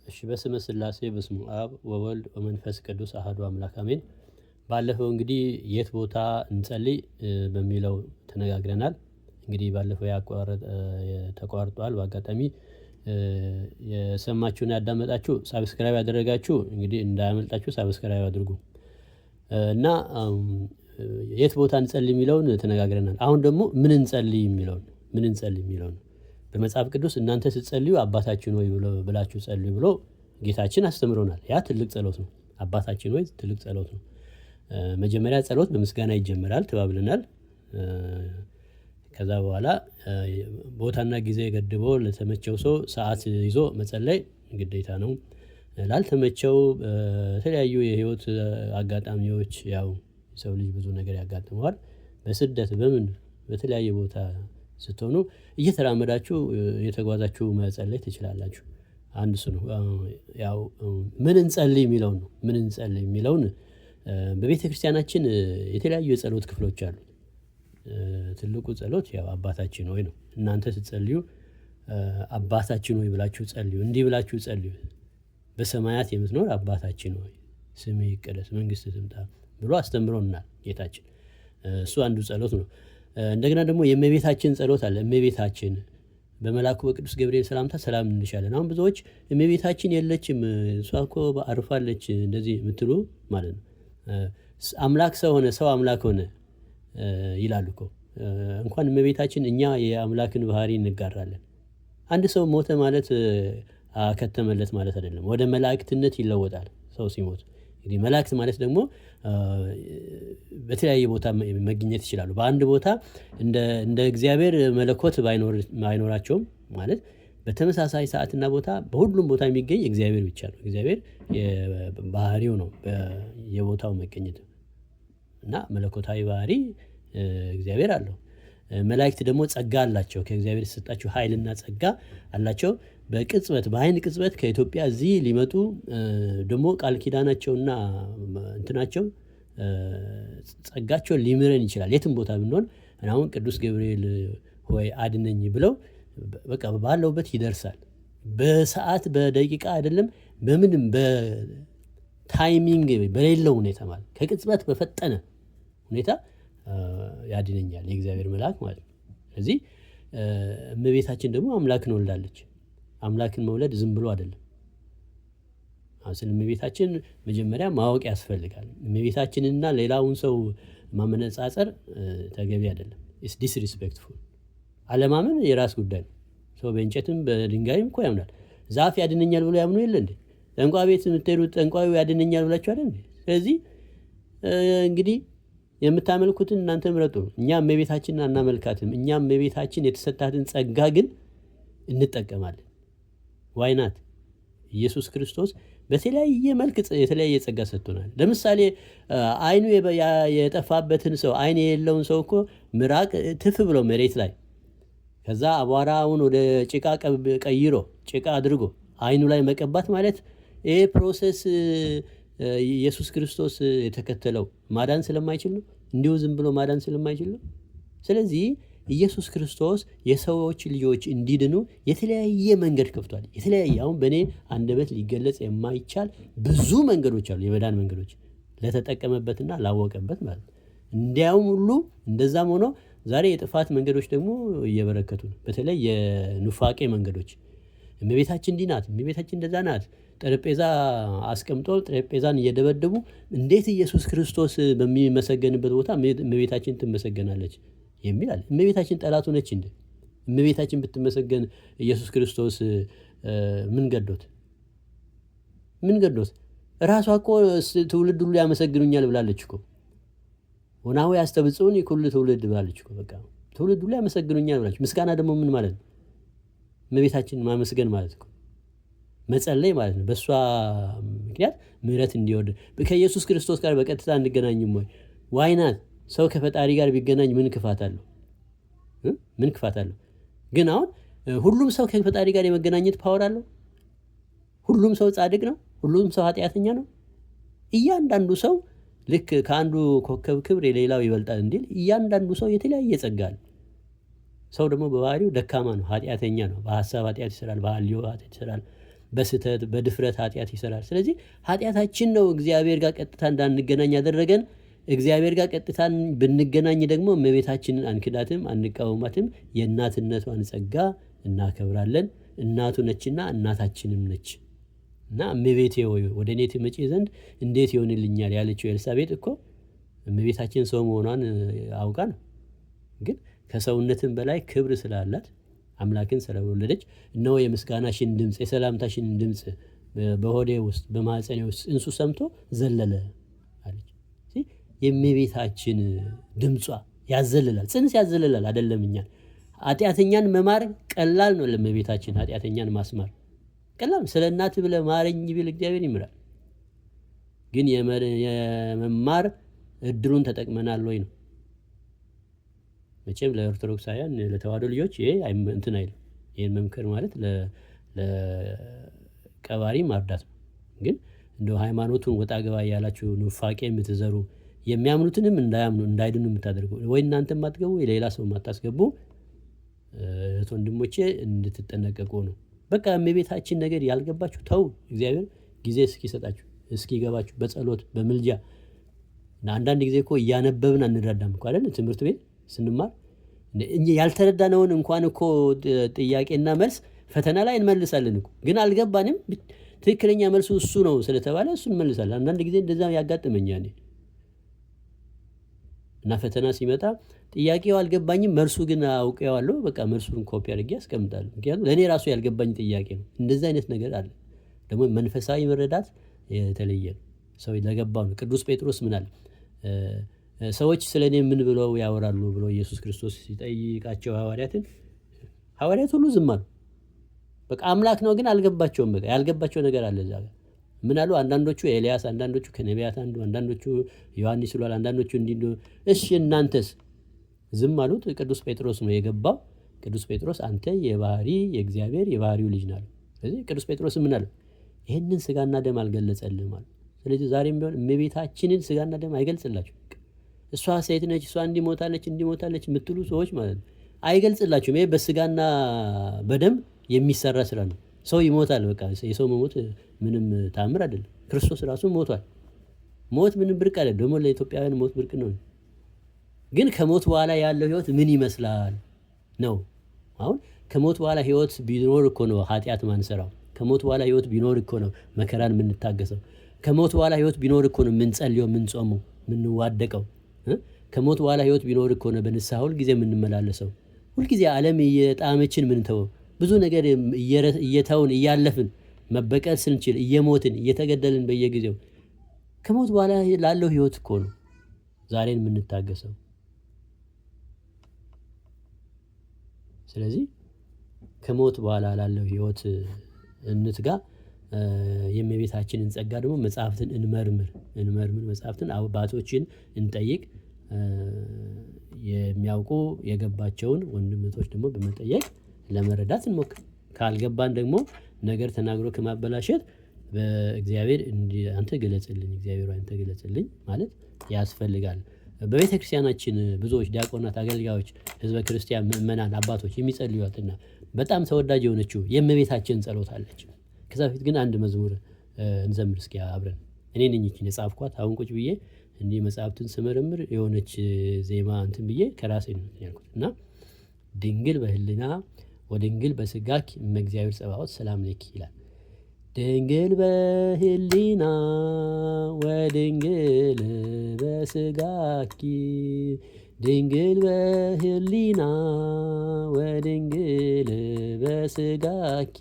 እሺ በስመ ሥላሴ በስመ አብ ወወልድ ወመንፈስ ቅዱስ አሐዱ አምላክ አሜን። ባለፈው እንግዲህ የት ቦታ እንጸልይ በሚለው ተነጋግረናል። እንግዲህ ባለፈው ተቋርጧል። በአጋጣሚ የሰማችሁና ያዳመጣችሁ ሳብስክራይብ ያደረጋችሁ እንግዲህ እንዳያመልጣችሁ ሳብስክራይብ አድርጉ እና የት ቦታ እንጸልይ የሚለውን ተነጋግረናል። አሁን ደግሞ ምን እንጸልይ የሚለውን በመጽሐፍ ቅዱስ እናንተ ስትጸልዩ አባታችን ሆይ ብላችሁ ጸልዩ ብሎ ጌታችን አስተምሮናል። ያ ትልቅ ጸሎት ነው። አባታችን ሆይ ትልቅ ጸሎት ነው። መጀመሪያ ጸሎት በምስጋና ይጀምራል ተባብለናል። ከዛ በኋላ ቦታና ጊዜ ገድቦ ለተመቸው ሰው ሰዓት ይዞ መጸለይ ግዴታ ነው። ላልተመቸው በተለያዩ የህይወት አጋጣሚዎች ያው ሰው ልጅ ብዙ ነገር ያጋጥመዋል። በስደት በተለያየ ቦታ ስትሆኑ እየተራመዳችሁ የተጓዛችሁ መጸለይ ትችላላችሁ። አንድ እሱ ነው። ያው ምን እንጸልይ የሚለውን በቤተክርስቲያናችን የተለያዩ የጸሎት ክፍሎች አሉ። ትልቁ ጸሎት ያው አባታችን ሆይ ነው። እናንተ ስትጸልዩ አባታችን ሆይ ብላችሁ ጸልዩ። እንዲህ ብላችሁ ጸልዩ። በሰማያት የምትኖር አባታችን ሆይ ስምህ ይቀደስ፣ መንግስትህ ትምጣ ብሎ አስተምሮናል ጌታችን። እሱ አንዱ ጸሎት ነው። እንደገና ደግሞ የእመቤታችን ጸሎት አለ። እመቤታችን በመልአኩ በቅዱስ ገብርኤል ሰላምታ ሰላም እንልሻለን። አሁን ብዙዎች እመቤታችን የለችም እሷ እኮ አርፋለች እንደዚህ የምትሉ ማለት ነው። አምላክ ሰው ሆነ፣ ሰው አምላክ ሆነ ይላሉ እኮ። እንኳን እመቤታችን እኛ የአምላክን ባህሪ እንጋራለን። አንድ ሰው ሞተ ማለት አከተመለት ማለት አይደለም። ወደ መላእክትነት ይለወጣል ሰው ሲሞት። እንግዲህ መላእክት ማለት ደግሞ በተለያየ ቦታ መገኘት ይችላሉ። በአንድ ቦታ እንደ እግዚአብሔር መለኮት ባይኖራቸውም ማለት በተመሳሳይ ሰዓትና ቦታ በሁሉም ቦታ የሚገኝ እግዚአብሔር ብቻ ነው። እግዚአብሔር ባህሪው ነው የቦታው መገኘት እና መለኮታዊ ባህሪ እግዚአብሔር አለው። መላእክት ደግሞ ጸጋ አላቸው። ከእግዚአብሔር የተሰጣቸው ኃይልና ጸጋ አላቸው። በአይን ቅጽበት ከኢትዮጵያ እዚህ ሊመጡ ደግሞ ቃል ኪዳናቸውና እንትናቸው ጸጋቸው ሊምረን ይችላል። የትም ቦታ ብንሆን አሁን ቅዱስ ገብርኤል ሆይ አድነኝ ብለው በቃ ባለውበት ይደርሳል። በሰዓት በደቂቃ አይደለም፣ በምንም በታይሚንግ በሌለው ሁኔታ ማለት ከቅጽበት በፈጠነ ሁኔታ ያድነኛል የእግዚአብሔር መልአክ ማለት ነው። ስለዚህ እመቤታችን ደግሞ አምላክን ወልዳለች። አምላክን መውለድ ዝም ብሎ አይደለም። ስለ እመቤታችን መጀመሪያ ማወቅ ያስፈልጋል። እመቤታችንና ሌላውን ሰው ማመነጻጸር ተገቢ አይደለም። ኢትስ ዲስሪስፔክትፉል። አለማመን የራስ ጉዳይ ነው። ሰው በእንጨትም በድንጋይም እኮ ያምናል። ዛፍ ያድነኛል ብሎ ያምኑ የለ እንዴ? ጠንቋይ ቤት የምትሄዱት ጠንቋዩ ያድነኛል ብላችሁ አይደል እንዴ? ስለዚህ እንግዲህ የምታመልኩትን እናንተ ምረጡ። እኛ እመቤታችንን አናመልካትም። እኛ እመቤታችን የተሰጣትን ጸጋ ግን እንጠቀማለን። ዋይናት ኢየሱስ ክርስቶስ በተለያየ መልክ የተለያየ ጸጋ ሰጥቶናል። ለምሳሌ አይኑ የጠፋበትን ሰው፣ አይን የሌለውን ሰው እኮ ምራቅ ትፍ ብሎ መሬት ላይ ከዛ አቧራውን ወደ ጭቃ ቀይሮ ጭቃ አድርጎ አይኑ ላይ መቀባት ማለት ይሄ ፕሮሰስ ኢየሱስ ክርስቶስ የተከተለው ማዳን ስለማይችል ነው። እንዲሁ ዝም ብሎ ማዳን ስለማይችል ነው። ስለዚህ ኢየሱስ ክርስቶስ የሰዎች ልጆች እንዲድኑ የተለያየ መንገድ ከፍቷል። የተለያየ አሁን በእኔ አንደበት ሊገለጽ የማይቻል ብዙ መንገዶች አሉ። የመዳን መንገዶች ለተጠቀመበትና ላወቀበት ማለት ነው። እንዲያውም ሁሉ እንደዛም ሆኖ ዛሬ የጥፋት መንገዶች ደግሞ እየበረከቱ ነው። በተለይ የኑፋቄ መንገዶች። እመቤታችን እንዲህ ናት፣ እመቤታችን እንደዛ ናት። ጠረጴዛ አስቀምጦ ጠረጴዛን እየደበደቡ እንዴት ኢየሱስ ክርስቶስ በሚመሰገንበት ቦታ እመቤታችን ትመሰገናለች የሚል አለ። እመቤታችን ጠላቱ ነች እንዴ? እመቤታችን ብትመሰገን ኢየሱስ ክርስቶስ ምን ገዶት? ራሷ እኮ ትውልድ ሁሉ ያመሰግኑኛል ብላለች እኮ። ወናሁ ያስተብጽኡኒ ኩሉ ትውልድ ብላለች እኮ። በቃ ትውልድ ሁሉ ያመሰግኑኛል ብላለች። ምስጋና ደግሞ ምን ማለት ነው? እመቤታችን ማመስገን ማለት እኮ መጸለይ ማለት ነው። በእሷ ምክንያት ምሕረት እንዲወርድ ከኢየሱስ ክርስቶስ ጋር በቀጥታ እንገናኝም ወይ? ዋይናት ሰው ከፈጣሪ ጋር ቢገናኝ ምን ክፋት አለው? ግን አሁን ሁሉም ሰው ከፈጣሪ ጋር የመገናኘት ፓወር አለው? ሁሉም ሰው ጻድቅ ነው? ሁሉም ሰው ኃጢአተኛ ነው? እያንዳንዱ ሰው ልክ ከአንዱ ኮከብ ክብር የሌላው ይበልጣል እንዲል እያንዳንዱ ሰው የተለያየ ጸጋ አለ። ሰው ደግሞ በባህሪው ደካማ ነው፣ ኃጢአተኛ ነው። በሀሳብ ኃጢአት ይሰራል፣ በሐልዮ ኃጢአት ይሰራል፣ በስህተት በድፍረት ኃጢአት ይሰራል። ስለዚህ ኃጢአታችን ነው እግዚአብሔር ጋር ቀጥታ እንዳንገናኝ ያደረገን። እግዚአብሔር ጋር ቀጥታ ብንገናኝ ደግሞ እመቤታችንን አንክዳትም፣ አንቃወማትም። የእናትነቷን ጸጋ እናከብራለን። እናቱ ነችና እናታችንም ነች እና እመቤቴ ሆይ ወደ እኔ ትመጪ ዘንድ እንዴት ይሆንልኛል ያለችው ኤልሳቤጥ እኮ እመቤታችን ሰው መሆኗን አውቃ ነው። ግን ከሰውነትም በላይ ክብር ስላላት አምላክን ስለወለደች እነሆ የምስጋናሽን ድምፅ የሰላምታሽን ድምፅ በሆዴ ውስጥ በማኅፀኔ ውስጥ ጽንሱ ሰምቶ ዘለለ አለች። የእመቤታችን ድምጿ ያዘልላል፣ ጽንስ ያዘልላል። አይደለም እኛን ኃጢአተኛን መማር ቀላል ነው። ለእመቤታችን ኃጢአተኛን ማስማር ቀላል። ስለ እናት ብለህ ማረኝ ቢል እግዚአብሔር ይምራል። ግን የመማር እድሉን ተጠቅመናል ወይ ነው። መቼም ለኦርቶዶክሳውያን ለተዋሕዶ ልጆች ይሄ እንትን አይልም። ይህን መምከር ማለት ለቀባሪ ማርዳት ነው። ግን እንደው ሃይማኖቱን ወጣ ገባ እያላችሁ ኑፋቄ የምትዘሩ የሚያምኑትንም እንዳያምኑ እንዳይድኑ የምታደርጉ ወይ እናንተ ማትገቡ የሌላ ሰው ማታስገቡ እህት ወንድሞቼ እንድትጠነቀቁ ነው። በቃ እመቤታችን ነገር ያልገባችሁ ተው። እግዚአብሔር ጊዜ እስኪሰጣችሁ እስኪገባችሁ በጸሎት በምልጃ አንዳንድ ጊዜ እኮ እያነበብን አንረዳም እኮ አይደል? ትምህርት ቤት ስንማር ያልተረዳነውን እንኳን እኮ ጥያቄና መልስ ፈተና ላይ እንመልሳለን እኮ ግን አልገባንም። ትክክለኛ መልሱ እሱ ነው ስለተባለ እሱ እንመልሳለን። አንዳንድ ጊዜ እንደዛ ያጋጥመኛል እና ፈተና ሲመጣ ጥያቄው አልገባኝም፣ መልሱ ግን አውቄዋለሁ። በቃ መልሱን ኮፒ አድርጌ አስቀምጣለሁ። ምክንያቱም ለእኔ ራሱ ያልገባኝ ጥያቄ ነው። እንደዚህ አይነት ነገር አለ። ደግሞ መንፈሳዊ መረዳት የተለየ ነው። ሰው ለገባው ነው። ቅዱስ ጴጥሮስ ምን አለ? ሰዎች ስለ እኔ ምን ብለው ያወራሉ ብሎ ኢየሱስ ክርስቶስ ሲጠይቃቸው ሐዋርያት ሁሉ ዝም አሉ። በቃ አምላክ ነው ግን አልገባቸውም። በቃ ያልገባቸው ነገር አለ እዛ ጋር። ምን አሉ? አንዳንዶቹ ኤልያስ፣ አንዳንዶቹ ከነቢያት አንዱ፣ አንዳንዶቹ ዮሐንስ ይሏል፣ አንዳንዶቹ እንዲህ። እሺ እናንተስ? ዝም አሉት። ቅዱስ ጴጥሮስ ነው የገባው። ቅዱስ ጴጥሮስ አንተ የእግዚአብሔር የባህሪው ልጅ ናል። ስለዚህ ቅዱስ ጴጥሮስ ምን አለ? ይህንን ስጋና ደም አልገለጸልም አለ። ስለዚህ ዛሬም ቢሆን እመቤታችንን ስጋና ደም አይገልጽላችሁ። እሷ ሴት ነች፣ እሷ እንዲሞታለች የምትሉ ሰዎች ማለት ነው አይገልጽላችሁም። ይሄ በስጋና በደም የሚሰራ ስራ ነው። ሰው ይሞታል። በቃ የሰው መሞት ምንም ታምር አይደለም። ክርስቶስ ራሱ ሞቷል። ሞት ምንም ብርቅ አይደለም። ደግሞ ለኢትዮጵያውያን ሞት ብርቅ ነው። ግን ከሞት በኋላ ያለው ህይወት ምን ይመስላል ነው። አሁን ከሞት በኋላ ህይወት ቢኖር እኮ ነው ኃጢአት ማንሰራው። ከሞት በኋላ ህይወት ቢኖር እኮ ነው መከራን የምንታገሰው። ከሞት በኋላ ህይወት ቢኖር እኮ ነው የምንጸልየው፣ የምንጾመው፣ የምንዋደቀው። ከሞት በኋላ ህይወት ቢኖር እኮ ነው በንስሐ ሁልጊዜ የምንመላለሰው። ሁልጊዜ ዓለም እየጣመችን ምንተወው ብዙ ነገር እየተውን እያለፍን መበቀል ስንችል እየሞትን እየተገደልን በየጊዜው ከሞት በኋላ ላለው ህይወት እኮ ነው ዛሬን የምንታገሰው። ስለዚህ ከሞት በኋላ ላለው ህይወት እንትጋ። የእመቤታችንን ጸጋ ደግሞ መጽሐፍትን እንመርምር መጽሐፍትን አባቶችን እንጠይቅ። የሚያውቁ የገባቸውን ወንድምቶች ደግሞ በመጠየቅ ለመረዳት እንሞክር። ካልገባን ደግሞ ነገር ተናግሮ ከማበላሸት በእግዚአብሔር አንተ ገለጽልኝ፣ እግዚአብሔር አንተ ገለጽልኝ ማለት ያስፈልጋል። በቤተ ክርስቲያናችን ብዙዎች ዲያቆናት፣ አገልጋዮች፣ ህዝበ ክርስቲያን፣ ምእመናን፣ አባቶች የሚጸልዩትና በጣም ተወዳጅ የሆነችው የእመቤታችን ጸሎት አለች። ከዛ በፊት ግን አንድ መዝሙር እንዘምር እስኪ አብረን። እኔ ነኝ ይህችን የጻፍኳት። አሁን ቁጭ ብዬ እንዲህ መጽሐፍትን ስመረምር የሆነች ዜማ እንትን ብዬ ከራሴ ነው ያልኩት እና ድንግል በህሊና ወድንግል በስጋኪ እመእግዚአብሔር ጸባኦት ሰላም ለኪ ይላል። ድንግል በህሊና ወድንግል በስጋኪ ድንግል በህሊና ወድንግል በስጋኪ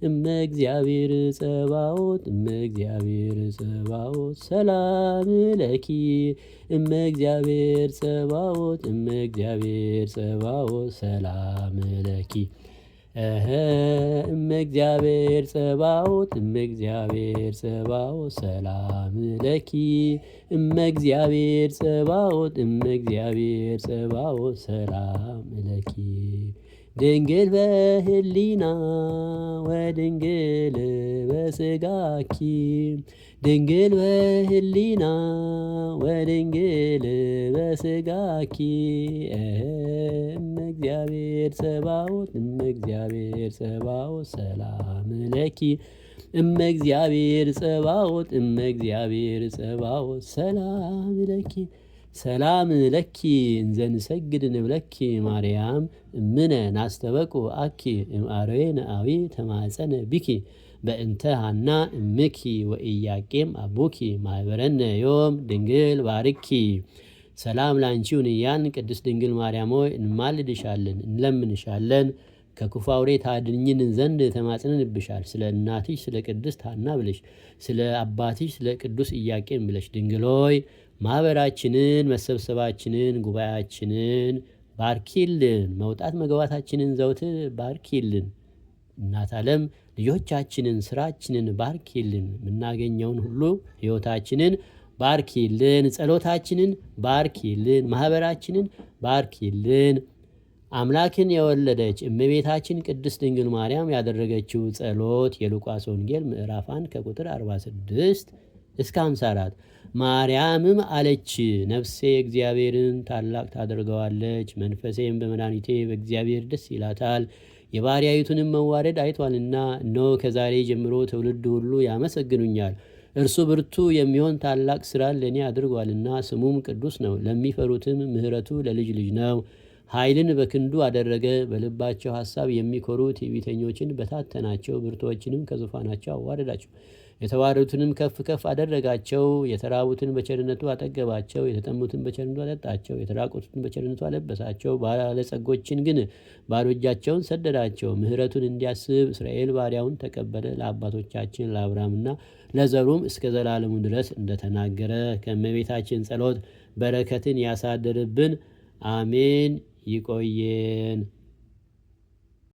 እመእግዚአብሔር ጸባኦት እመእግዚአብሔር ጸባኦት ሰላም ለኪ እመእግዚአብሔር ጸባኦት እመእግዚአብሔር ጸባኦት ሰላም ለኪ እመእግዚአብሔር ጸባኦት እመእግዚአብሔር ጸባኦት ሰላም ለኪ እመእግዚአብሔር ጸባኦት እመእግዚአብሔር ጸባኦት ሰላም ለኪ ድንግል በህሊና ወድንግል በስጋኪ ድንግል በህሊና ወድንግል በስጋኪ እግዚአብሔር ጸባኦት እግዚአብሔር ጸባኦት ሰላም ለኪ እግዚአብሔር ጸባኦት እግዚአብሔር ጸባኦት ሰላም ለኪ ሰላም ለኪ እንዘንሰግድ ንብለኪ ማርያም እምነ ናስተበቁ አኪ እምአርዌነ አዊ ተማጸነ ቢኪ በእንተ ሐና እምኪ ወኢያቄም አቡኪ ማኅበረነ ዮም ድንግል ባርኪ። ሰላም ላንቺውን እያን ቅድስት ድንግል ማርያም ሆይ እንማልድሻለን፣ እንለምንሻለን። ከክፉ አውሬ ታድኝን ዘንድ ተማጽነንብሻል። ስለ እናትሽ ስለ ቅድስት ሐና ብለሽ፣ ስለ አባትሽ ስለ ቅዱስ ኢያቄም ብለሽ ድንግል ሆይ ማኅበራችንን፣ መሰብሰባችንን፣ ጉባኤያችንን ባርኪልን። መውጣት መግባታችንን ዘውትር ባርኪልን። እናት ዓለም ልጆቻችንን፣ ስራችንን ባርኪልን። የምናገኘውን ሁሉ ሕይወታችንን ባርኪልን። ጸሎታችንን ባርኪልን። ማኅበራችንን ባርኪልን። አምላክን የወለደች እመቤታችን ቅድስት ድንግል ማርያም ያደረገችው ጸሎት የሉቃስ ወንጌል ምዕራፍ 1 ከቁጥር 46 እስከ 54። ማርያምም አለች፣ ነፍሴ እግዚአብሔርን ታላቅ ታደርገዋለች፣ መንፈሴም በመድኃኒቴ በእግዚአብሔር ደስ ይላታል፣ የባሪያይቱንም መዋረድ አይቷልና። እነሆ ከዛሬ ጀምሮ ትውልድ ሁሉ ያመሰግኑኛል። እርሱ ብርቱ የሚሆን ታላቅ ሥራን ለእኔ አድርጓልና፣ ስሙም ቅዱስ ነው። ለሚፈሩትም ምሕረቱ ለልጅ ልጅ ነው። ኃይልን በክንዱ አደረገ። በልባቸው ሐሳብ የሚኮሩ ትዕቢተኞችን በታተናቸው፣ ብርቱዎችንም ከዙፋናቸው አዋረዳቸው። የተዋረዱትንም ከፍ ከፍ አደረጋቸው። የተራቡትን በቸርነቱ አጠገባቸው። የተጠሙትን በቸርነቱ አጠጣቸው። የተራቆቱትን በቸርነቱ አለበሳቸው። ባለጸጎችን ግን ባዶ እጃቸውን ሰደዳቸው። ምሕረቱን እንዲያስብ እስራኤል ባሪያውን ተቀበለ። ለአባቶቻችን ለአብርሃምና ለዘሩም እስከ ዘላለሙ ድረስ እንደተናገረ ከእመቤታችን ጸሎት በረከትን ያሳደርብን። አሜን። ይቆየን።